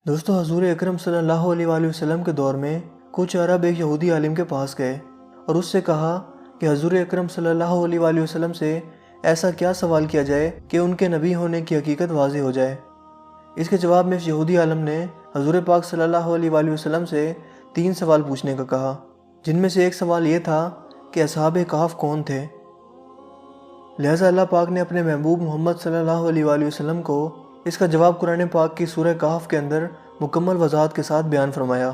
دوستو حضور اکرم صلی اللہ علیہ وآلہ وسلم کے دور میں کچھ عرب ایک یہودی عالم کے پاس گئے اور اس سے کہا کہ حضور اکرم صلی اللہ علیہ وآلہ وسلم سے ایسا کیا سوال کیا جائے کہ ان کے نبی ہونے کی حقیقت واضح ہو جائے۔ اس کے جواب میں اس یہودی عالم نے حضور پاک صلی اللہ علیہ وآلہ وسلم سے 3 سوال پوچھنے کا کہا، جن میں سے ایک سوال یہ تھا کہ اصحاب کہف کون تھے۔ لہٰذا اللہ پاک نے اپنے محبوب محمد صلی اللہ علیہ وآلہ وسلم کو اس کا جواب قرآن پاک کی سورہ کہف کے اندر مکمل وضاحت کے ساتھ بیان فرمایا۔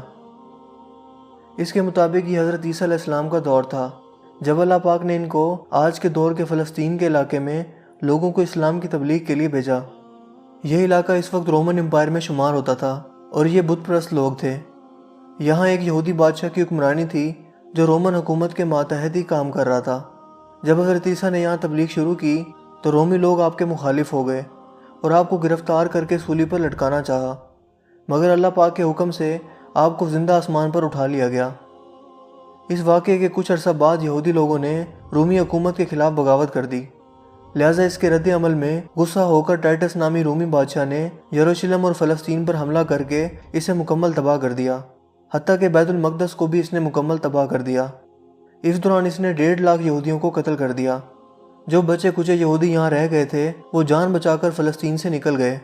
اس کے مطابق یہ حضرت عیسیٰ علیہ السلام کا دور تھا جب اللہ پاک نے ان کو آج کے دور کے فلسطین کے علاقے میں لوگوں کو اسلام کی تبلیغ کے لیے بھیجا۔ یہ علاقہ اس وقت رومن امپائر میں شمار ہوتا تھا اور یہ بت پرست لوگ تھے۔ یہاں ایک یہودی بادشاہ کی حکمرانی تھی جو رومن حکومت کے ماتحت ہی کام کر رہا تھا۔ جب حضرت عیسیٰ نے یہاں تبلیغ شروع کی تو رومی لوگ آپ کے مخالف ہو گئے اور آپ کو گرفتار کر کے سولی پر لٹکانا چاہا، مگر اللہ پاک کے حکم سے آپ کو زندہ آسمان پر اٹھا لیا گیا۔ اس واقعے کے کچھ عرصہ بعد یہودی لوگوں نے رومی حکومت کے خلاف بغاوت کر دی، لہٰذا اس کے رد عمل میں غصہ ہو کر ٹائٹس نامی رومی بادشاہ نے یروشلم اور فلسطین پر حملہ کر کے اسے مکمل تباہ کر دیا، حتیٰ کہ بیت المقدس کو بھی اس نے مکمل تباہ کر دیا۔ اس دوران اس نے 1.5 لاکھ یہودیوں کو قتل کر دیا۔ جو بچے کچے یہودی یہاں رہ گئے تھے وہ جان بچا کر فلسطین سے نکل گئے،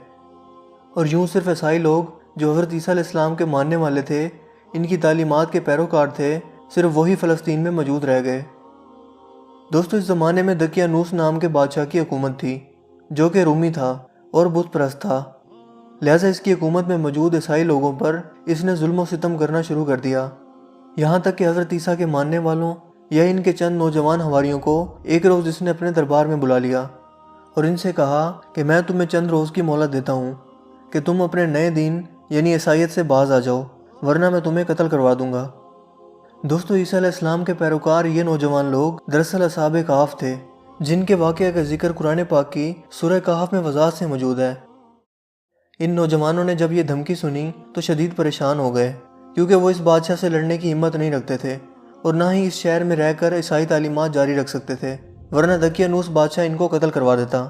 اور یوں صرف عیسائی لوگ جو حضرت عیسیٰ علیہ السلام کے ماننے والے تھے، ان کی تعلیمات کے پیروکار تھے، صرف وہی فلسطین میں موجود رہ گئے۔ دوستو، اس زمانے میں دقیانوس نام کے بادشاہ کی حکومت تھی جو کہ رومی تھا اور بت پرست تھا، لہٰذا اس کی حکومت میں موجود عیسائی لوگوں پر اس نے ظلم و ستم کرنا شروع کر دیا، یہاں تک کہ حضرت عیسیٰ کے ماننے والوں یا ان کے چند نوجوان حواریوں کو ایک روز اس نے اپنے دربار میں بلا لیا اور ان سے کہا کہ میں تمہیں چند روز کی مہلت دیتا ہوں کہ تم اپنے نئے دین یعنی عیسائیت سے باز آ جاؤ، ورنہ میں تمہیں قتل کروا دوں گا۔ دوستو، عیسیٰ علیہ السلام کے پیروکار یہ نوجوان لوگ دراصل اصحاب کہف تھے، جن کے واقعہ کا ذکر قرآن پاک کی سورہ کہف میں وضاحت سے موجود ہے۔ ان نوجوانوں نے جب یہ دھمکی سنی تو شدید پریشان ہو گئے، کیونکہ وہ اس بادشاہ سے لڑنے کی ہمت نہیں رکھتے تھے اور نہ ہی اس شہر میں رہ کر عیسائی تعلیمات جاری رکھ سکتے تھے، ورنہ دقیانوس بادشاہ ان کو قتل کروا دیتا۔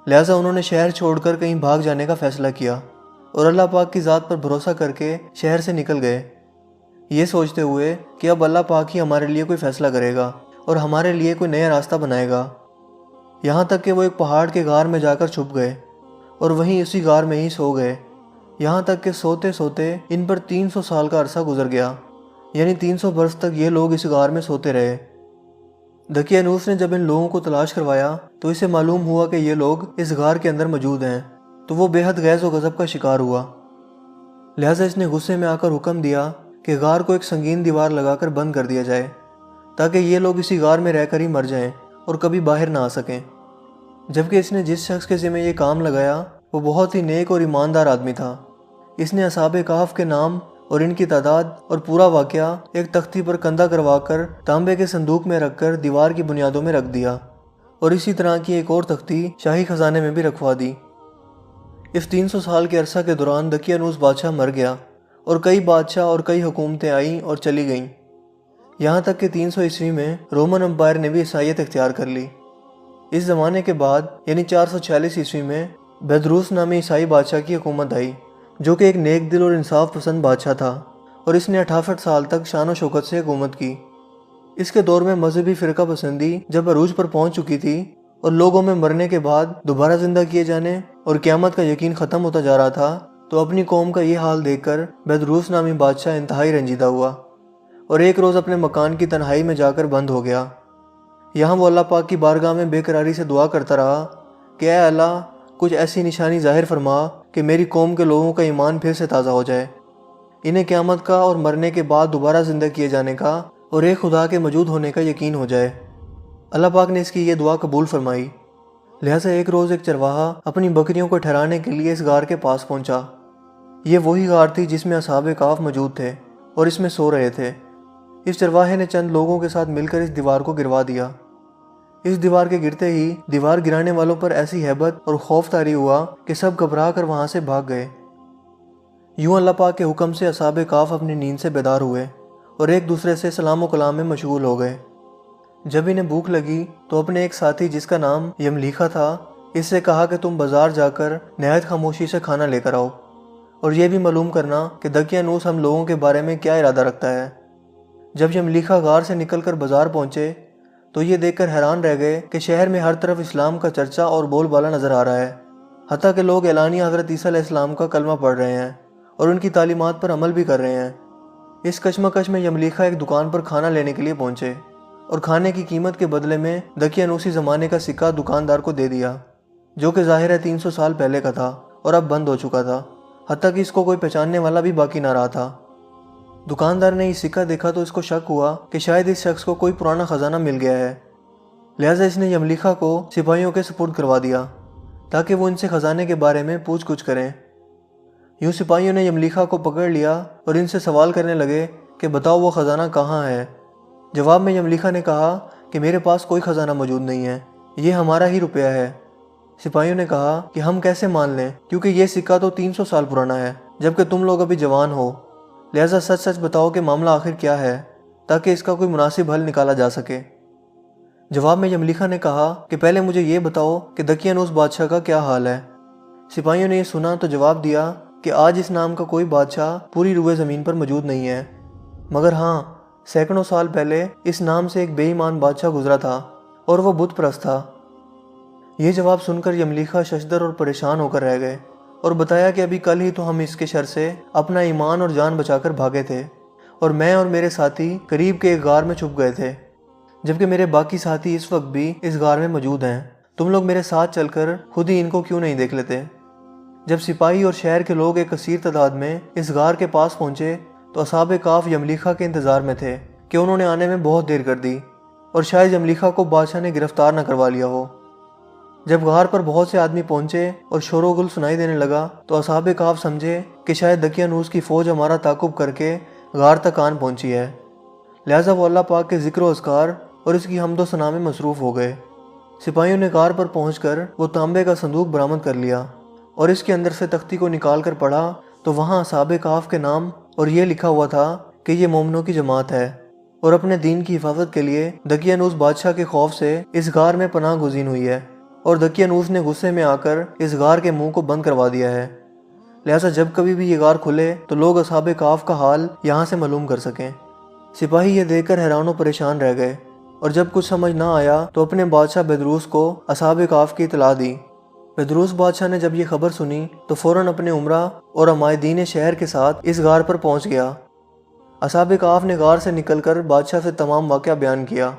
لہٰذا انہوں نے شہر چھوڑ کر کہیں بھاگ جانے کا فیصلہ کیا اور اللہ پاک کی ذات پر بھروسہ کر کے شہر سے نکل گئے، یہ سوچتے ہوئے کہ اب اللہ پاک ہی ہمارے لیے کوئی فیصلہ کرے گا اور ہمارے لیے کوئی نیا راستہ بنائے گا۔ یہاں تک کہ وہ ایک پہاڑ کے غار میں جا کر چھپ گئے اور وہیں اسی غار میں ہی سو گئے، یہاں تک کہ سوتے سوتے ان پر 300 سال کا عرصہ گزر گیا، یعنی 300 برس تک یہ لوگ اس غار میں سوتے رہے۔ دقیانوس نے جب ان لوگوں کو تلاش کروایا تو اسے معلوم ہوا کہ یہ لوگ اس غار کے اندر موجود ہیں، تو وہ بے حد غیظ و غضب کا شکار ہوا، لہٰذا اس نے غصے میں آ کر حکم دیا کہ غار کو ایک سنگین دیوار لگا کر بند کر دیا جائے تاکہ یہ لوگ اسی غار میں رہ کر ہی مر جائیں اور کبھی باہر نہ آ سکیں۔ جبکہ اس نے جس شخص کے ذمہ یہ کام لگایا وہ بہت ہی نیک اور ایماندار آدمی تھا۔ اس نے اصحاب کہف کے نام اور ان کی تعداد اور پورا واقعہ ایک تختی پر کندہ کروا کر تانبے کے صندوق میں رکھ کر دیوار کی بنیادوں میں رکھ دیا، اور اسی طرح کی ایک اور تختی شاہی خزانے میں بھی رکھوا دی۔ اس 300 سال کے عرصہ کے دوران دقیانوس بادشاہ مر گیا اور کئی بادشاہ اور کئی حکومتیں آئیں اور چلی گئیں، یہاں تک کہ 300 عیسوی میں رومن امپائر نے بھی عیسائیت اختیار کر لی۔ اس زمانے کے بعد یعنی 446 عیسوی میں بیدروس نامی عیسائی بادشاہ کی حکومت آئی، جو کہ ایک نیک دل اور انصاف پسند بادشاہ تھا، اور اس نے 68 سال تک شان و شوکت سے حکومت کی۔ اس کے دور میں مذہبی فرقہ پسندی جب عروج پر پہنچ چکی تھی اور لوگوں میں مرنے کے بعد دوبارہ زندہ کیے جانے اور قیامت کا یقین ختم ہوتا جا رہا تھا، تو اپنی قوم کا یہ حال دیکھ کر بیدروس نامی بادشاہ انتہائی رنجیدہ ہوا اور ایک روز اپنے مکان کی تنہائی میں جا کر بند ہو گیا۔ یہاں وہ اللہ پاک کی بارگاہ میں بے قراری سے دعا کرتا رہا کہ اے اللہ، کچھ ایسی نشانی ظاہر فرما کہ میری قوم کے لوگوں کا ایمان پھر سے تازہ ہو جائے، انہیں قیامت کا اور مرنے کے بعد دوبارہ زندہ کیے جانے کا اور ایک خدا کے موجود ہونے کا یقین ہو جائے۔ اللہ پاک نے اس کی یہ دعا قبول فرمائی، لہٰذا ایک روز ایک چرواہا اپنی بکریوں کو ٹھہرانے کے لیے اس غار کے پاس پہنچا۔ یہ وہی غار تھی جس میں اصحاب کہف موجود تھے اور اس میں سو رہے تھے۔ اس چرواہے نے چند لوگوں کے ساتھ مل کر اس دیوار کو گروا دیا۔ اس دیوار کے گرتے ہی دیوار گرانے والوں پر ایسی ہیبت اور خوف طاری ہوا کہ سب گھبرا کر وہاں سے بھاگ گئے۔ یوں اللہ پاک کے حکم سے اصحاب کہف اپنی نیند سے بیدار ہوئے اور ایک دوسرے سے سلام و کلام میں مشغول ہو گئے۔ جب انہیں بھوک لگی تو اپنے ایک ساتھی جس کا نام یملیخا تھا، اس سے کہا کہ تم بازار جا کر نہایت خاموشی سے کھانا لے کر آؤ، اور یہ بھی معلوم کرنا کہ دقیانوس ہم لوگوں کے بارے میں کیا ارادہ رکھتا ہے۔ جب یملیکھا غار سے نکل کر بازار پہنچے تو یہ دیکھ کر حیران رہ گئے کہ شہر میں ہر طرف اسلام کا چرچا اور بول بالا نظر آ رہا ہے، حتیٰ کہ لوگ اعلانیہ حضرت عیسیٰ علیہ السلام کا کلمہ پڑھ رہے ہیں اور ان کی تعلیمات پر عمل بھی کر رہے ہیں۔ اس کشمکش میں یملیکھا ایک دکان پر کھانا لینے کے لیے پہنچے اور کھانے کی قیمت کے بدلے میں دقیانوسی زمانے کا سکہ دکاندار کو دے دیا، جو کہ ظاہر ہے 300 سال پہلے کا تھا اور اب بند ہو چکا تھا، حتیٰ کہ اس کو کوئی پہچاننے والا بھی باقی نہ رہا تھا۔ دکاندار نے یہ سکہ دیکھا تو اس کو شک ہوا کہ شاید اس شخص کو کوئی پرانا خزانہ مل گیا ہے، لہٰذا اس نے یملیکھا کو سپاہیوں کے سپرد کروا دیا تاکہ وہ ان سے خزانے کے بارے میں پوچھ گچھ کریں۔ یوں سپاہیوں نے یملیکھا کو پکڑ لیا اور ان سے سوال کرنے لگے کہ بتاؤ وہ خزانہ کہاں ہے۔ جواب میں یملیکھا نے کہا کہ میرے پاس کوئی خزانہ موجود نہیں ہے، یہ ہمارا ہی روپیہ ہے۔ سپاہیوں نے کہا کہ ہم کیسے مان لیں، کیونکہ یہ سکہ تو 300 سال پرانا ہے، جبکہ تم لوگ ابھی جوان ہو، لہٰذا سچ سچ بتاؤ کہ معاملہ آخر کیا ہے تاکہ اس کا کوئی مناسب حل نکالا جا سکے۔ جواب میں یملیکھا نے کہا کہ پہلے مجھے یہ بتاؤ کہ دقیانوس بادشاہ کا کیا حال ہے۔ سپاہیوں نے یہ سنا تو جواب دیا کہ آج اس نام کا کوئی بادشاہ پوری روئے زمین پر موجود نہیں ہے، مگر ہاں سینکڑوں سال پہلے اس نام سے ایک بے ایمان بادشاہ گزرا تھا اور وہ بت پرست تھا۔ یہ جواب سن کر یملیکھا ششدر اور پریشان ہو کر رہ گئے اور بتایا کہ ابھی کل ہی تو ہم اس کے شر سے اپنا ایمان اور جان بچا کر بھاگے تھے، اور میں اور میرے ساتھی قریب کے ایک غار میں چھپ گئے تھے، جبکہ میرے باقی ساتھی اس وقت بھی اس غار میں موجود ہیں۔ تم لوگ میرے ساتھ چل کر خود ہی ان کو کیوں نہیں دیکھ لیتے؟ جب سپاہی اور شہر کے لوگ ایک کثیر تعداد میں اس غار کے پاس پہنچے تو اصحاب کہف یملیکھا کے انتظار میں تھے کہ انہوں نے آنے میں بہت دیر کر دی اور شاید یملیکھا کو بادشاہ نے گرفتار نہ کروا لیا ہو۔ جب غار پر بہت سے آدمی پہنچے اور شور و گل سنائی دینے لگا تو اصحاب کہف سمجھے کہ شاید دقیانوس کی فوج ہمارا تعاقب کر کے غار تک آن پہنچی ہے، لہٰذا وہ اللہ پاک کے ذکر و اذکار اور اس کی حمد و ثنا میں مصروف ہو گئے۔ سپاہیوں نے غار پر پہنچ کر وہ تانبے کا صندوق برآمد کر لیا اور اس کے اندر سے تختی کو نکال کر پڑھا تو وہاں اصحاب کہف کے نام اور یہ لکھا ہوا تھا کہ یہ مومنوں کی جماعت ہے اور اپنے دین کی حفاظت کے لیے دقیانوس بادشاہ کے خوف سے اس غار میں پناہ گزین ہوئی ہے، اور دقیانوس نے غصے میں آ کر اس غار کے منہ کو بند کروا دیا ہے، لہٰذا جب کبھی بھی یہ غار کھلے تو لوگ اصحاب کہف کا حال یہاں سے معلوم کر سکیں۔ سپاہی یہ دیکھ کر حیران و پریشان رہ گئے اور جب کچھ سمجھ نہ آیا تو اپنے بادشاہ بدروس کو اصحاب کہف کی اطلاع دی۔ بدروس بادشاہ نے جب یہ خبر سنی تو فوراً اپنے عمرہ اور عمائدین شہر کے ساتھ اس غار پر پہنچ گیا۔ اصحاب کہف نے غار سے نکل کر بادشاہ سے تمام واقعہ بیان کیا۔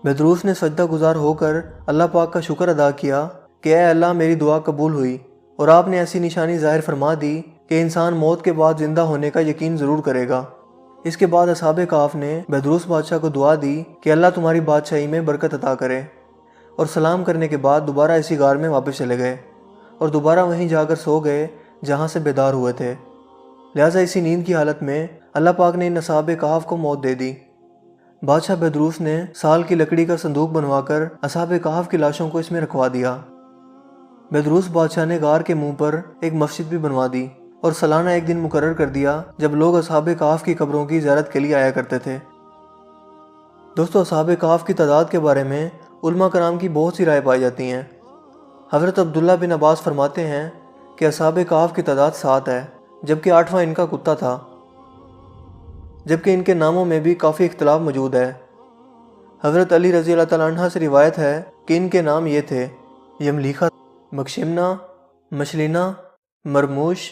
بدروس نے سجدہ گزار ہو کر اللہ پاک کا شکر ادا کیا کہ اے اللہ میری دعا قبول ہوئی اور آپ نے ایسی نشانی ظاہر فرما دی کہ انسان موت کے بعد زندہ ہونے کا یقین ضرور کرے گا۔ اس کے بعد اصحاب کہف نے بدروس بادشاہ کو دعا دی کہ اللہ تمہاری بادشاہی میں برکت عطا کرے، اور سلام کرنے کے بعد دوبارہ اسی غار میں واپس چلے گئے اور دوبارہ وہیں جا کر سو گئے جہاں سے بیدار ہوئے تھے۔ لہٰذا اسی نیند کی حالت میں اللہ پاک نے ان اصحاب کہف کو موت دے دی۔ بادشاہ بدروس نے سال کی لکڑی کا صندوق بنوا کر اصحاب کہف کی لاشوں کو اس میں رکھوا دیا۔ بدروس بادشاہ نے غار کے منہ پر ایک مسجد بھی بنوا دی اور سالانہ ایک دن مقرر کر دیا جب لوگ اصحاب کہف کی قبروں کی زیارت کے لیے آیا کرتے تھے۔ دوستو، اصحاب کہف کی تعداد کے بارے میں علماء کرام کی بہت سی رائے پائی جاتی ہیں۔ حضرت عبداللہ بن عباس فرماتے ہیں کہ اصحاب کہف کی تعداد 7 ہے، جبکہ 8واں ان کا کتا تھا، جبکہ ان کے ناموں میں بھی کافی اختلاف موجود ہے۔ حضرت علی رضی اللہ تعالیٰ عنہ سے روایت ہے کہ ان کے نام یہ تھے: یملیکھا، مکشمنا، مشلینہ، مرموش،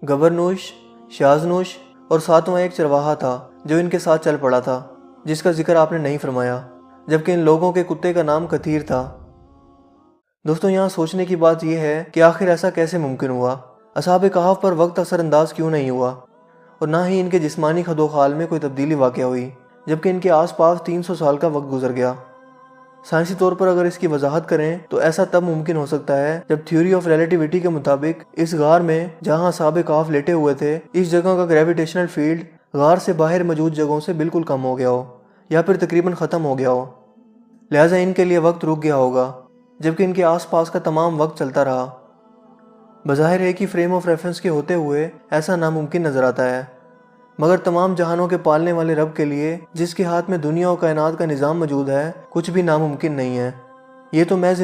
گبرنوش، شازنوش، اور 7واں ایک چرواہا تھا جو ان کے ساتھ چل پڑا تھا، جس کا ذکر آپ نے نہیں فرمایا، جبکہ ان لوگوں کے کتے کا نام کثیر تھا۔ دوستو، یہاں سوچنے کی بات یہ ہے کہ آخر ایسا کیسے ممکن ہوا؟ اصحاب کہف پر وقت اثر انداز کیوں نہیں ہوا، اور نہ ہی ان کے جسمانی خد و خال میں کوئی تبدیلی واقع ہوئی، جبکہ ان کے آس پاس 300 سال کا وقت گزر گیا؟ سائنسی طور پر اگر اس کی وضاحت کریں تو ایسا تب ممکن ہو سکتا ہے جب تھیوری آف ریلیٹیوٹی کے مطابق اس غار میں جہاں اصحاب کہف لیٹے ہوئے تھے، اس جگہ کا گریویٹیشنل فیلڈ غار سے باہر موجود جگہوں سے بالکل کم ہو گیا ہو یا پھر تقریباً ختم ہو گیا ہو، لہٰذا ان کے لیے وقت رک گیا ہوگا، جبکہ ان کے آس پاس کا تمام وقت چلتا رہا۔ بظاہر ایک ہی فریم آف ریفرنس کے ہوتے ہوئے ایسا ناممکن نظر آتا ہے، مگر تمام جہانوں کے پالنے والے رب کے لیے، جس کے ہاتھ میں دنیا و کائنات کا نظام موجود ہے، کچھ بھی ناممکن نہیں ہے۔ یہ تو محض